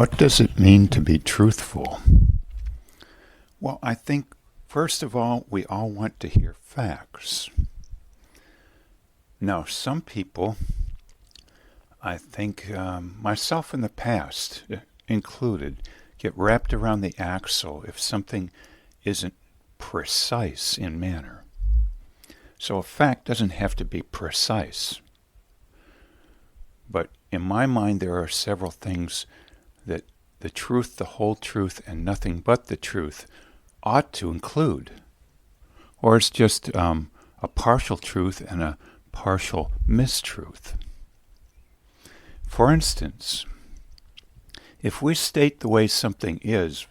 What does it mean to be truthful? Well, I think, first of all, we all want to hear facts. Now, some people, I think myself in the past included, get wrapped around the axle if something isn't precise in manner. So a fact doesn't have to be precise. But in my mind, there are several things that the truth, the whole truth, and nothing but the truth ought to include. Or it's just a partial truth and a partial mistruth. For instance, if we state the way something is,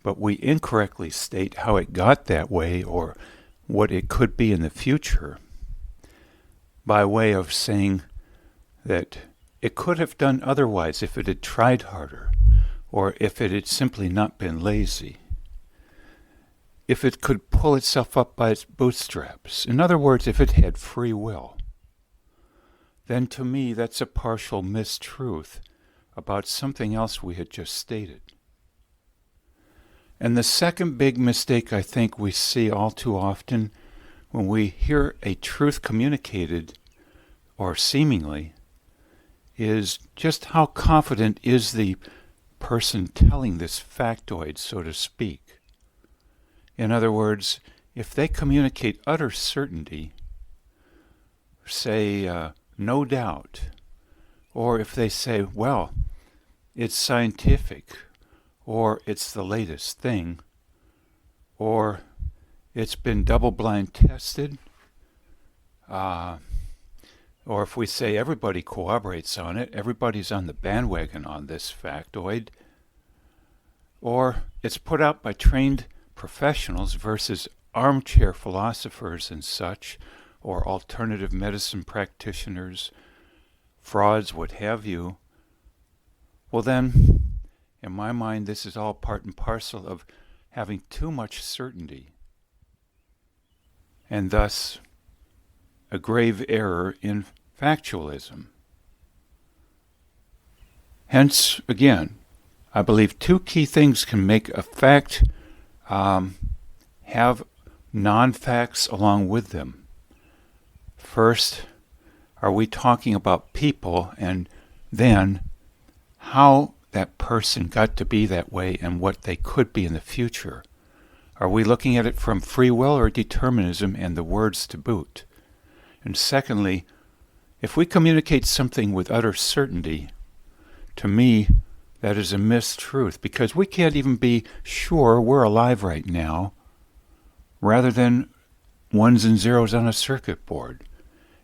but we incorrectly state how it got that way or what it could be in the future, by way of saying that it could have done otherwise if it had tried harder, or if it had simply not been lazy, if it could pull itself up by its bootstraps, in other words, if it had free will, then to me that's a partial mistruth about something else we had just stated. And the second big mistake I think we see all too often when we hear a truth communicated, or seemingly, is just how confident is the person telling this factoid, so to speak. In other words, if they communicate utter certainty, say, no doubt, or if they say, well, it's scientific, or it's the latest thing, or it's been double-blind tested, or if we say everybody corroborates on it, everybody's on the bandwagon on this factoid, or it's put out by trained professionals versus armchair philosophers and such, or alternative medicine practitioners, frauds, what have you, well then, in my mind, this is all part and parcel of having too much certainty, and thus a grave error in factualism. Hence, again, I believe two key things can make a fact have non-facts along with them. First, are we talking about people, and then how that person got to be that way and what they could be in the future? Are we looking at it from free will or determinism and the words to boot? And secondly, if we communicate something with utter certainty, to me, that is a mistruth, because we can't even be sure we're alive right now, rather than ones and zeros on a circuit board.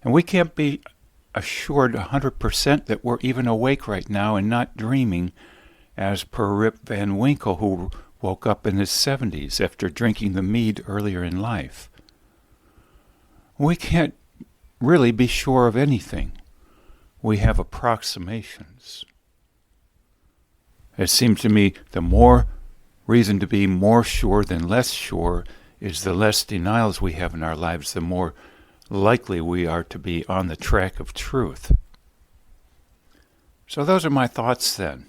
And we can't be assured 100% that we're even awake right now and not dreaming, as per Rip Van Winkle, who woke up in his 70s after drinking the mead earlier in life. We can't really be sure of anything. We have approximations. It seems to me the more reason to be more sure than less sure is the less denials we have in our lives, the more likely we are to be on the track of truth. So those are my thoughts then.